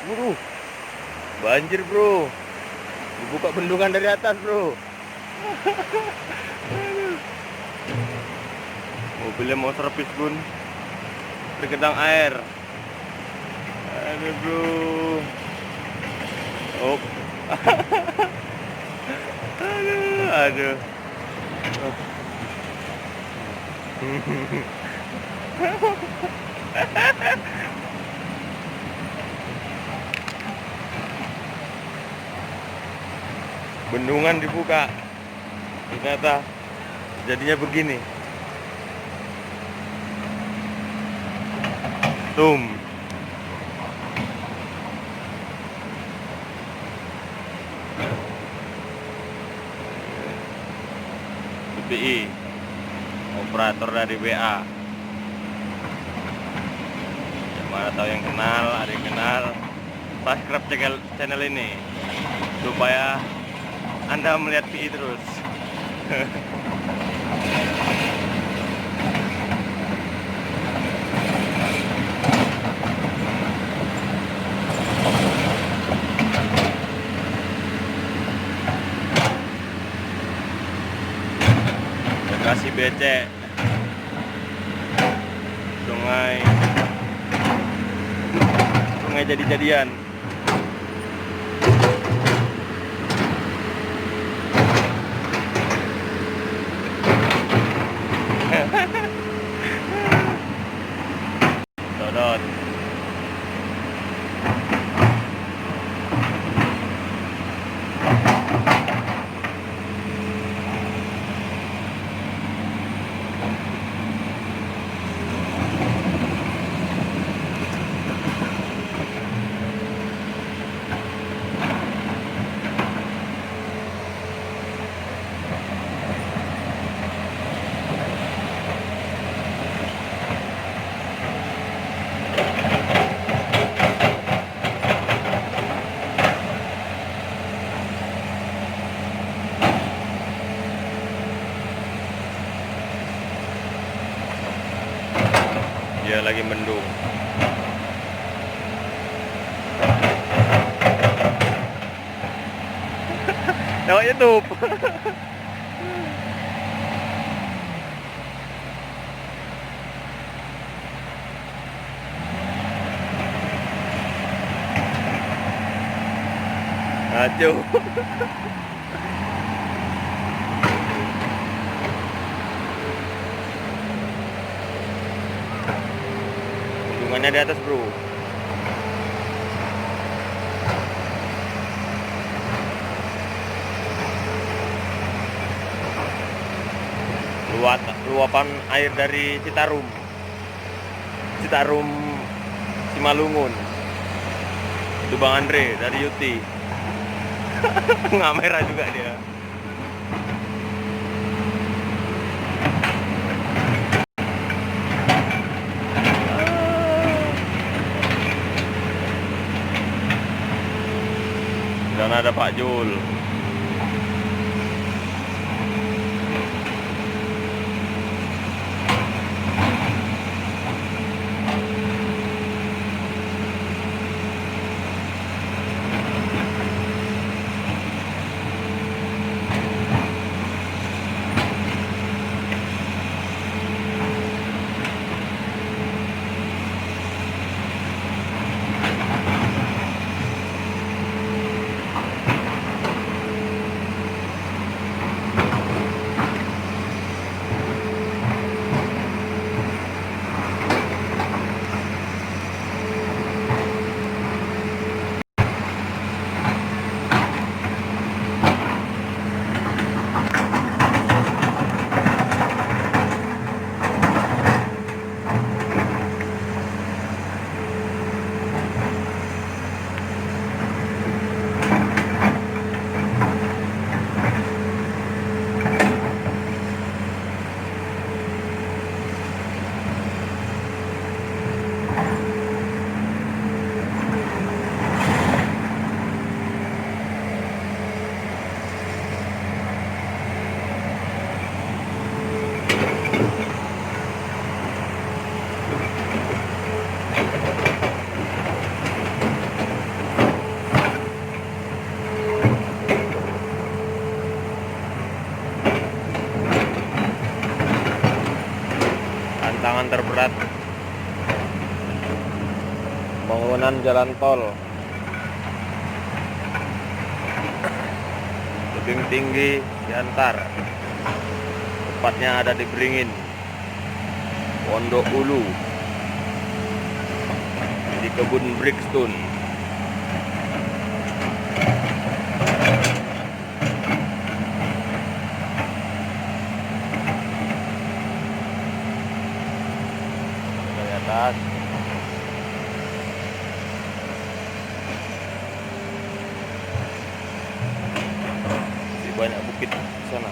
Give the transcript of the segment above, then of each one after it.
Waduh, banjir bro. Dibuka bendungan dari atas bro. Mobilnya mau servis pun tergenang air. Aduh bro. Oh. Aduh. Bendungan dibuka, ternyata jadinya begini. Tum. BPI, operator dari WA. Yang mana tahu yang kenal, ada yang kenal, subscribe channel ini supaya Anda melihat PI terus. Bekasi becek, sungai jadi-jadian. Dodot. Dia lagi mendung. Lewat YouTube. Aduh. Bendungannya di atas bro. Luapan air dari Citarum Simalungun. Itu Bang Andre dari Yuti. Ngamera juga dia. Dan ada Pak Jul. pembangunan jalan tol. Tebing tinggi Siantar, tepatnya ada di Beringin, Pondok Ulu, di kebun Brickstone. Dari atas banyak bukit di sana.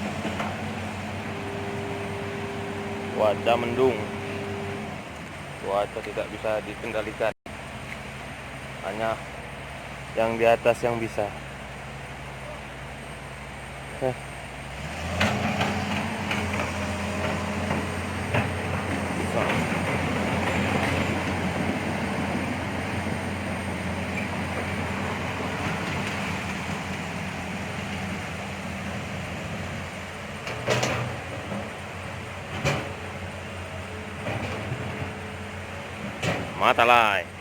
Cuaca mendung, cuaca tidak bisa dikendalikan, hanya yang di atas yang bisa. Matalay.